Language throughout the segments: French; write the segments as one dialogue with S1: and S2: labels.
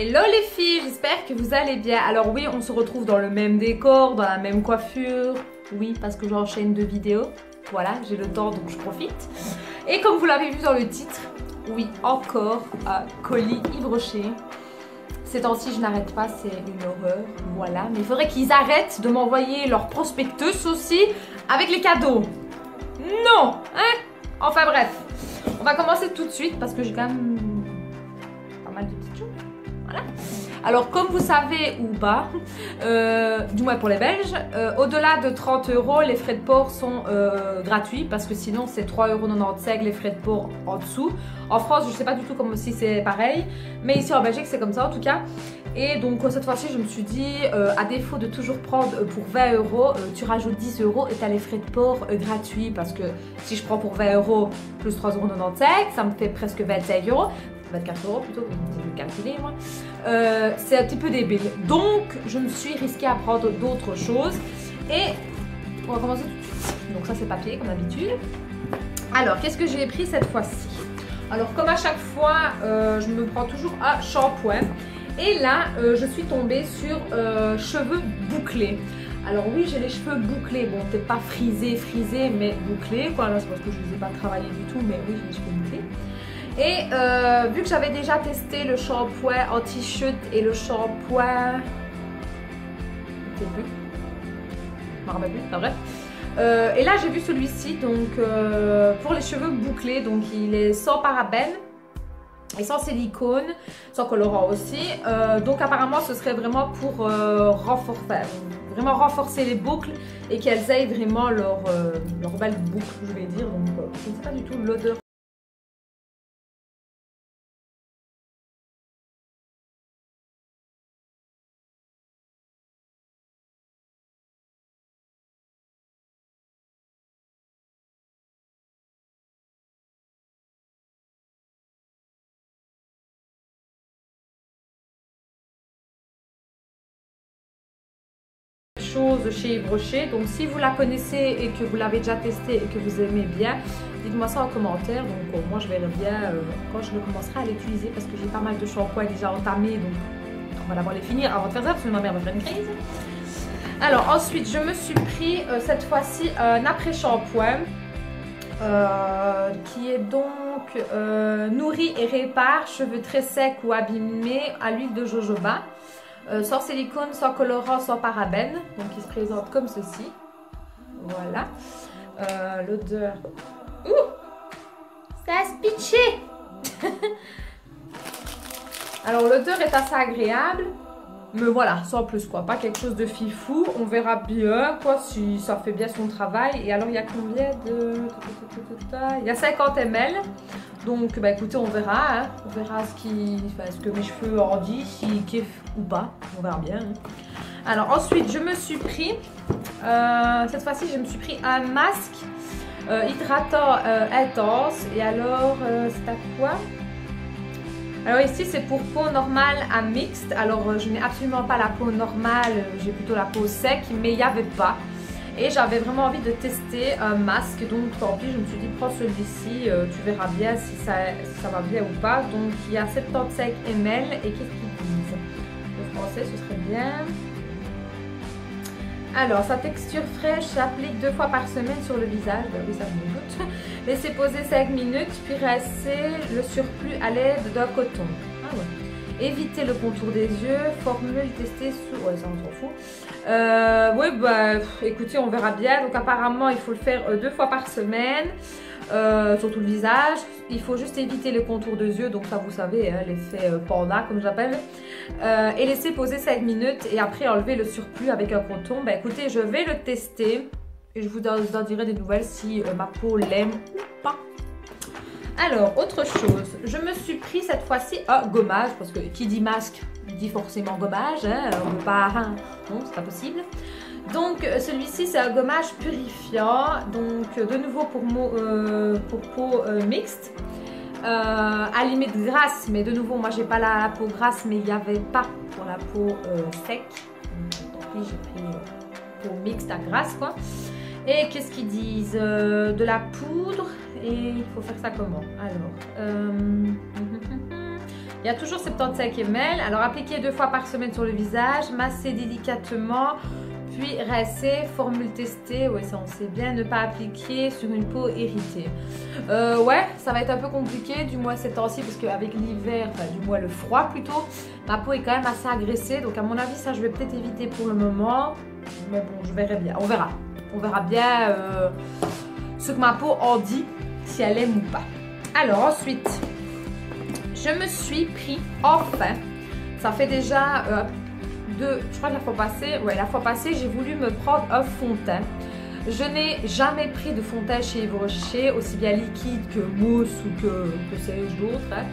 S1: Hello les filles, j'espère que vous allez bien. Alors oui, on se retrouve dans le même décor, dans la même coiffure. Oui, parce que j'enchaîne 2 vidéos. Voilà, j'ai le temps donc je profite. Et comme vous l'avez vu dans le titre, oui, encore un colis Yves Rocher. Ces temps-ci, je n'arrête pas, c'est une horreur. Voilà, mais il faudrait qu'ils arrêtent de m'envoyer leur prospectus aussi avec les cadeaux. Non, hein? Enfin bref, on va commencer tout de suite parce que j'ai quand même pas mal de petites choses. Voilà. Alors comme vous savez ou pas, du moins pour les Belges, au-delà de 30 €, les frais de port sont gratuits parce que sinon c'est 3,95 € les frais de port en dessous. En France, je ne sais pas du tout comme si c'est pareil, mais ici en Belgique c'est comme ça en tout cas. Et donc cette fois-ci je me suis dit, à défaut de toujours prendre pour 20 €, tu rajoutes 10 € et tu as les frais de port gratuits parce que si je prends pour 20 € plus 3,95 €, ça me fait presque 25 €. 24 € plutôt, j'ai calculé moi. C'est un petit peu débile. Donc, je me suis risquée à prendre d'autres choses. Et on va commencer tout de suite. Donc ça, c'est papier, comme d'habitude. Alors, qu'est-ce que j'ai pris cette fois-ci? Alors, comme à chaque fois, je me prends toujours un shampoing. Et là, je suis tombée sur cheveux bouclés. Alors oui, j'ai les cheveux bouclés. Bon, peut-être pas frisés, mais bouclés. Quoi. Là, c'est parce que je ne les ai pas travaillés du tout, mais oui, j'ai les cheveux bouclés. Et vu que j'avais déjà testé le shampoing anti-chute et le shampoing... Je ne sais plus. Je me rappelle plus, c'est vrai. Et là j'ai vu celui-ci, donc pour les cheveux bouclés, donc il est sans parabènes et sans silicone, sans colorant aussi. Donc apparemment ce serait vraiment pour vraiment renforcer les boucles et qu'elles aient vraiment leur belle boucle, je vais dire. Donc je ne sais pas du tout l'odeur. Chose chez Yves Rocher. Donc si vous la connaissez et que vous l'avez déjà testé et que vous aimez bien, dites-moi ça en commentaire. Donc moi je verrai bien quand je commencerai à l'utiliser parce que j'ai pas mal de shampoings déjà entamés, donc on va d'abord les finir avant de faire ça parce que ma mère va faire une crise. Alors ensuite je me suis pris cette fois-ci un après-shampoing qui est donc nourrit et répare cheveux très secs ou abîmés à l'huile de jojoba. Sans silicone, sans colorant, sans parabènes. Donc il se présente comme ceci. Voilà. L'odeur. Ouh! Ça a spitché! Alors l'odeur est assez agréable. Mais voilà, sans plus quoi. Pas quelque chose de fifou. On verra bien quoi si ça fait bien son travail. Et alors il y a combien de... Il y a 50 ml. Donc bah écoutez, on verra. Hein. On verra ce que mes cheveux en disent, s'ils kiffent ou pas. On verra bien. Hein. Alors ensuite, je me suis pris... cette fois-ci, je me suis pris un masque hydratant intense. Et alors, c'est à quoi? Alors ici c'est pour peau normale à mixte. Alors je n'ai absolument pas la peau normale, j'ai plutôt la peau sec, mais il n'y avait pas. Et j'avais vraiment envie de tester un masque, donc tant pis, je me suis dit prends celui-ci, tu verras bien si ça va bien ou pas. Donc il y a 75 ml et qu'est-ce qu'ils disent? Le français ce serait bien. Alors, sa texture fraîche s'applique 2 fois par semaine sur le visage. Ben oui, ça je me doute. Laissez poser 5 minutes, puis rincer le surplus à l'aide d'un coton. Ah ouais. Évitez le contour des yeux. Formule testée sous... Ouais, ça on s'en fout. Oui, bah écoutez, on verra bien. Donc apparemment, il faut le faire 2 fois par semaine. Sur tout le visage. Il faut juste éviter le contour des yeux, donc ça vous savez, hein, l'effet panda comme j'appelle. Et laisser poser 5 minutes et après enlever le surplus avec un coton. Bah écoutez, je vais le tester et je vous en dirai des nouvelles si ma peau l'aime ou pas. Alors, autre chose, je me suis pris cette fois-ci un gommage, parce que qui dit masque dit forcément gommage, hein, on ne peut pas, non, c'est pas possible. Donc celui-ci c'est un gommage purifiant, donc de nouveau pour peau mixte, à limite grasse, mais de nouveau moi j'ai pas la peau grasse, mais il n'y avait pas pour la peau sec, donc tant pis, j'ai pris peau mixte à grasse quoi. Et qu'est-ce qu'ils disent? De la poudre, et il faut faire ça comment? Alors Il y a toujours 75 ml. Alors appliquer 2 fois par semaine sur le visage, masser délicatement, puis rincer, formule testée. Oui, ça on sait bien, ne pas appliquer sur une peau irritée. Ouais, ça va être un peu compliqué, du moins ces temps-ci, parce qu'avec l'hiver, enfin du moins le froid plutôt, ma peau est quand même assez agressée. Donc à mon avis, ça je vais peut-être éviter pour le moment. Mais bon, je verrai bien, on verra. On verra bien ce que ma peau en dit, si elle aime ou pas. Alors ensuite, je me suis pris enfin, ça fait déjà je crois que la fois passée, j'ai voulu me prendre un fond de teint. Je n'ai jamais pris de fond de teint chez Yves Rocher, aussi bien liquide que mousse ou que sais-je d'autre. Hein.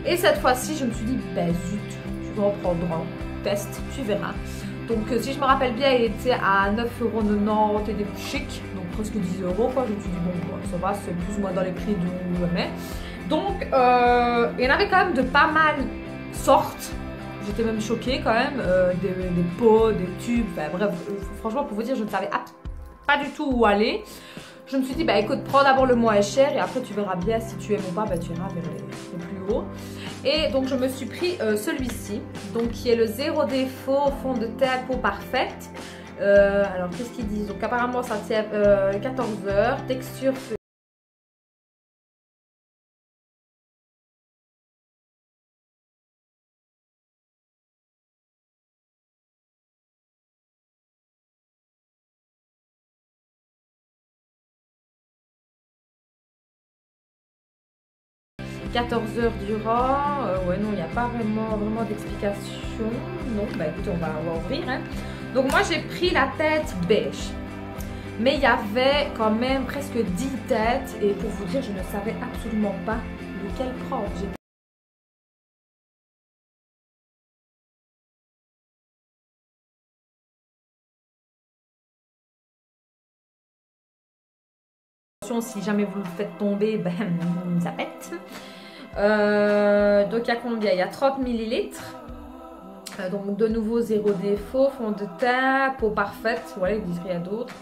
S1: Et cette fois-ci, je me suis dit, ben zut, tu vas en prendre un, test, tu verras. Donc si je me rappelle bien, il était à 9,90 € et des plus chic, donc presque 10 €. Quoi. Je me suis dit, bon, ça va, c'est plus ou moins dans les prix d'où je mets. Donc il y en avait quand même de pas mal sortes. J'étais même choquée quand même, des pots, des tubes, enfin bref, franchement pour vous dire, je ne savais pas du tout où aller. Je me suis dit, bah écoute, prends d'abord le moins cher et après tu verras bien si tu aimes ou pas, bah, tu iras vers les plus hauts. Et donc je me suis pris celui-ci, donc qui est le zéro défaut fond de teint peau parfaite. Alors qu'est-ce qu'ils disent? Donc apparemment ça tient 14 heures, texture... 14 heures durant, ouais non, il n'y a pas vraiment d'explication. Non, bah écoutez, on va ouvrir. Hein. Donc moi j'ai pris la tête beige. Mais il y avait quand même presque 10 têtes. Et pour vous dire, je ne savais absolument pas lequel prendre. Si jamais vous le faites tomber, ben ça pète. Donc il y a combien? Il y a 30 ml. Donc de nouveau zéro défaut, fond de teint, peau parfaite. Voilà, il dit rien d'autre.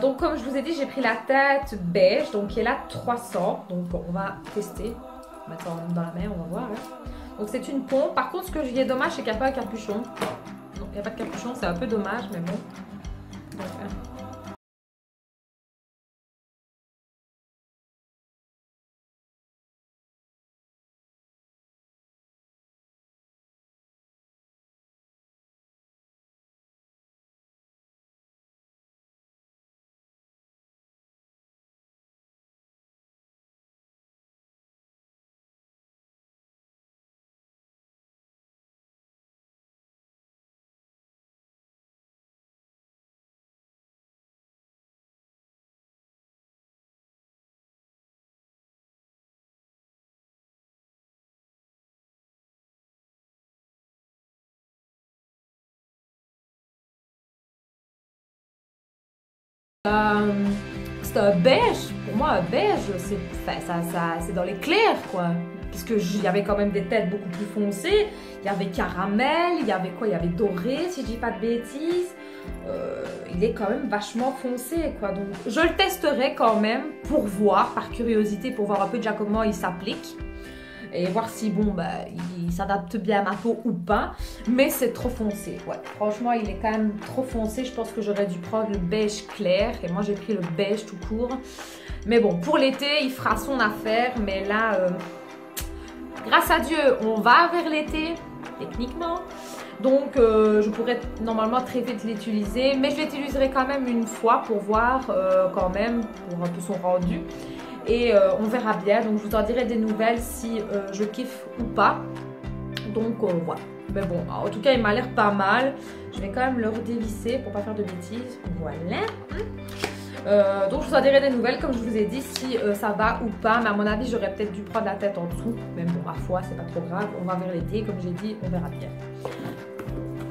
S1: Donc comme je vous ai dit, j'ai pris la tête beige, donc qui est là 300. Donc on va tester. On va mettre dans la main, on va voir. Hein. Donc c'est une pompe. Par contre, ce que j'ai dommage, c'est qu'il n'y a pas de capuchon. Non, il n'y a pas de capuchon, c'est un peu dommage, mais bon. Donc, c'est un beige, pour moi un beige, c'est dans les clairs quoi. Puisque il y avait quand même des têtes beaucoup plus foncées, il y avait caramel, il y avait quoi, il y avait doré si je dis pas de bêtises. Il est quand même vachement foncé quoi, donc je le testerai quand même pour voir, par curiosité, pour voir un peu déjà comment il s'applique. Et voir si bon bah il s'adapte bien à ma peau ou pas, mais c'est trop foncé, ouais, franchement il est quand même trop foncé. Je pense que j'aurais dû prendre le beige clair et moi j'ai pris le beige tout court, mais bon pour l'été il fera son affaire. Mais là grâce à Dieu on va vers l'été techniquement, donc je pourrais normalement très vite l'utiliser, mais je l'utiliserai quand même une fois pour voir quand même, pour un peu son rendu. Et on verra bien, donc je vous en dirai des nouvelles si je kiffe ou pas. Donc voilà, mais bon, en tout cas il m'a l'air pas mal. Je vais quand même le redévisser pour pas faire de bêtises, voilà. Donc je vous en dirai des nouvelles comme je vous ai dit si ça va ou pas. Mais à mon avis j'aurais peut-être dû prendre la tête en dessous. Mais bon, à fois c'est pas trop grave, on va vers l'été comme j'ai dit, on verra bien.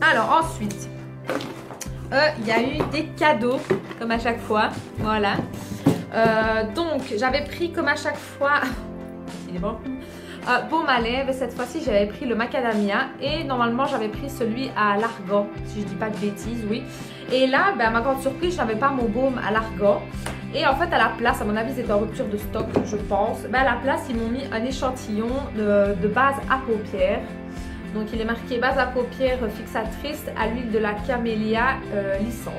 S1: Alors ensuite, il y a eu des cadeaux comme à chaque fois, voilà. Donc j'avais pris comme à chaque fois baume à lèvres. Cette fois-ci j'avais pris le macadamia et normalement j'avais pris celui à l'argan si je dis pas de bêtises, oui. Et là ben, à ma grande surprise je n'avais pas mon baume à l'argan. Et en fait à la place, à mon avis c'était en rupture de stock je pense, à la place ils m'ont mis un échantillon de base à paupières. Donc il est marqué base à paupières fixatrice à l'huile de la camélia lissante.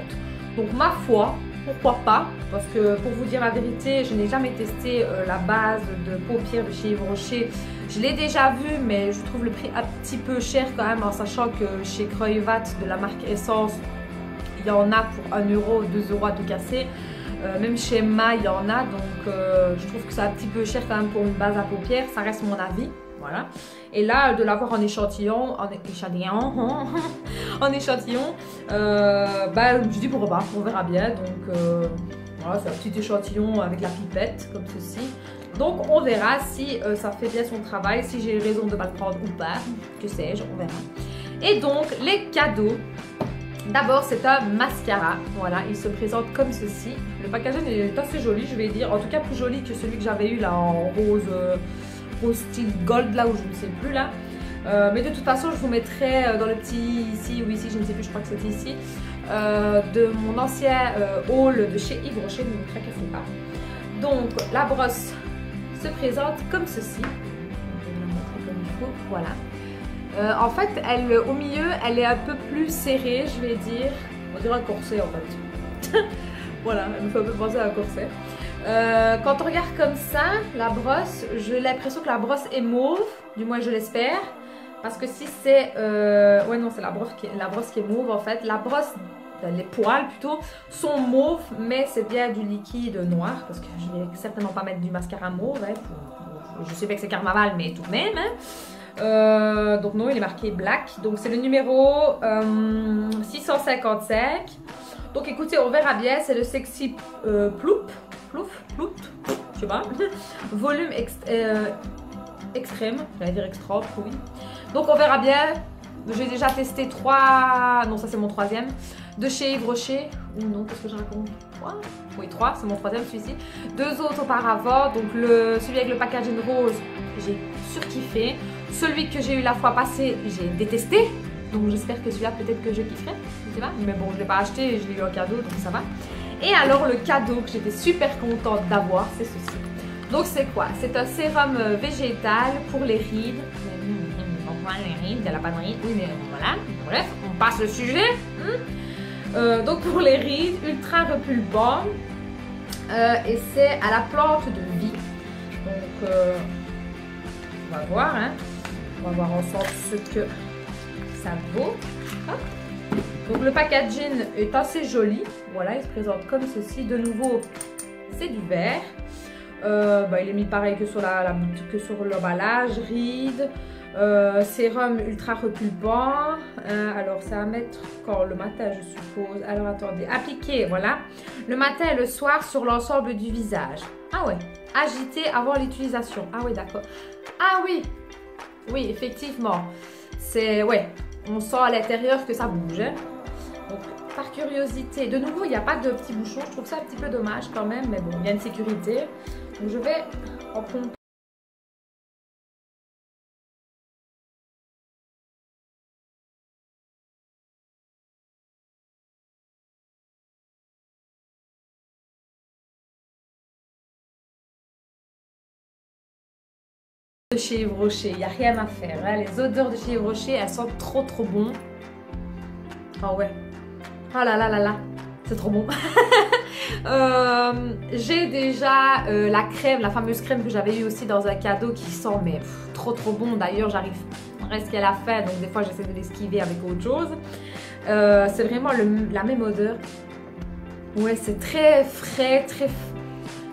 S1: Donc ma foi, pourquoi pas, parce que pour vous dire la vérité, je n'ai jamais testé la base de paupières de chez Yves Rocher. Je l'ai déjà vu, mais je trouve le prix un petit peu cher quand même, en sachant que chez Kruivat de la marque Essence, il y en a pour 1 euro, 2 euros à tout casser. Même chez Emma, il y en a, donc je trouve que c'est un petit peu cher quand même pour une base à paupières, ça reste mon avis. Voilà. Et là, de l'avoir en échantillon, en échantillon, je dis pourquoi pas, on verra bien. Donc voilà, c'est un petit échantillon avec la pipette, comme ceci. Donc on verra si ça fait bien son travail, si j'ai raison de ne pas le prendre ou pas, que sais-je, on verra. Et donc les cadeaux, d'abord c'est un mascara, voilà, il se présente comme ceci. Le packaging est assez joli, je vais dire, en tout cas plus joli que celui que j'avais eu là en rose. Au style gold là où je ne sais plus là, mais de toute façon je vous mettrai dans le petit ici ou ici, je ne sais plus, je crois que c'était ici, de mon ancien haul de chez Yves Rocher, ne vous tracassez pas. Donc la brosse se présente comme ceci, je vais vous la montrer comme il faut, voilà. En fait elle, au milieu elle est un peu plus serrée, je vais dire, on dirait un corset en fait. Voilà, elle me fait un peu penser à un corset. Quand on regarde comme ça, la brosse, j'ai l'impression que la brosse est mauve, du moins je l'espère. Parce que si c'est... ouais non, c'est la brosse qui est mauve en fait. La brosse, les poils plutôt, sont mauves, mais c'est bien du liquide noir. Parce que je ne vais certainement pas mettre du mascara mauve. Hein, je sais bien que c'est carnaval, mais tout de même. Hein. Donc non, il est marqué black. Donc c'est le numéro 655. Donc écoutez, on verra bien, c'est le Sexy Plouf, je sais pas, volume extrême, j'allais dire extra, oui. Donc on verra bien, j'ai déjà testé 3, non ça c'est mon 3e, de chez Yves Rocher, ou non, qu'est-ce que je raconte, 3 ? Oui 3, c'est mon 3e celui-ci. 2 autres auparavant, donc celui avec le packaging rose, j'ai surkiffé. Celui que j'ai eu la fois passée, j'ai détesté. Donc j'espère que celui-là peut-être que je kifferai, je sais pas. Mais bon, je ne l'ai pas acheté, je l'ai eu en cadeau, donc ça va. Et alors le cadeau que j'étais super contente d'avoir, c'est ceci. Donc c'est quoi? C'est un sérum végétal pour les rides. Les rides, elle n'a pas de rides, oui mais voilà. Bref, on passe le sujet. Donc pour les rides, ultra repulpant. Et c'est à la plante de vie. Donc on va voir, hein. On va voir ensemble ce que ça vaut. Hop. Donc le packaging est assez joli. Voilà, il se présente comme ceci. De nouveau, c'est du verre. Il est mis pareil que sur l'emballage. Rides, sérum ultra repulpant. Alors c'est à mettre quand le matin, je suppose. Alors attendez, appliquer, voilà. Le matin et le soir sur l'ensemble du visage. Ah ouais. Agiter avant l'utilisation. Ah oui, d'accord. Ah oui. Oui, effectivement. C'est, ouais, on sent à l'intérieur que ça bouge. Hein. Donc, par curiosité, de nouveau, il n'y a pas de petit bouchon. Je trouve ça un petit peu dommage quand même, mais bon, il y a une sécurité. Donc, je vais en prendre. De chez Yves Rocher, il n'y a rien à faire. Hein. Les odeurs de chez Yves Rocher, elles sentent trop bon. Ah ouais. Ah là là là là. C'est trop bon. J'ai déjà la crème, la fameuse crème que j'avais eu aussi dans un cadeau qui sent mais trop bon. D'ailleurs, j'arrive presque à la fin, donc des fois j'essaie de l'esquiver avec autre chose. C'est vraiment la même odeur. Ouais, c'est très frais, très...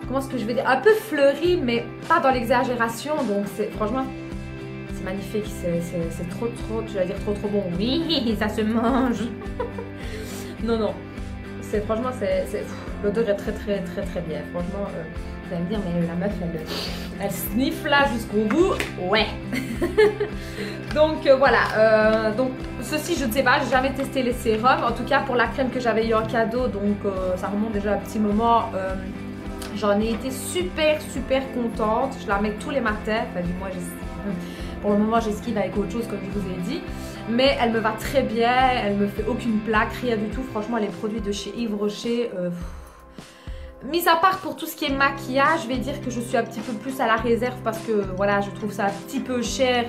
S1: Comment est-ce que je vais dire? Un peu fleuri, mais pas dans l'exagération. Donc franchement, c'est magnifique. C'est trop, tu vas dire trop bon. Oui, ça se mange. Non. Franchement, l'odeur est très bien. Franchement, vous allez me dire, mais la meuf, elle sniffe là jusqu'au bout. Ouais. Donc voilà. Donc ceci, je ne sais pas, j'ai jamais testé les sérums. En tout cas, pour la crème que j'avais eu en cadeau, donc ça remonte déjà un petit moment. J'en ai été super contente. Je la mets tous les matins. Enfin, du moins, pour le moment, j'esquive avec autre chose, comme je vous ai dit. Mais elle me va très bien. Elle me fait aucune plaque, rien du tout. Franchement, les produits de chez Yves Rocher, Mis à part pour tout ce qui est maquillage, je vais dire que je suis un petit peu plus à la réserve parce que voilà, je trouve ça un petit peu cher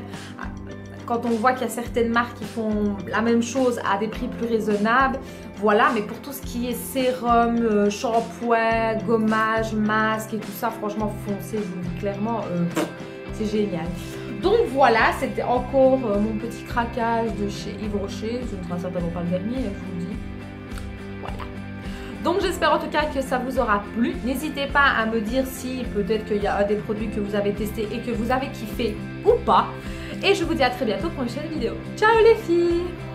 S1: quand on voit qu'il y a certaines marques qui font la même chose à des prix plus raisonnables. Voilà, mais pour tout ce qui est sérum, shampoing, gommage, masque et tout ça, franchement foncez, je vous le dis clairement, c'est génial. Donc voilà, c'était encore mon petit craquage de chez Yves Rocher. Ce ne sera certainement pas le dernier, je vous le dis. Voilà. Donc j'espère en tout cas que ça vous aura plu. N'hésitez pas à me dire si peut-être qu'il y a des produits que vous avez testés et que vous avez kiffé ou pas. Et je vous dis à très bientôt pour une prochaine vidéo. Ciao les filles!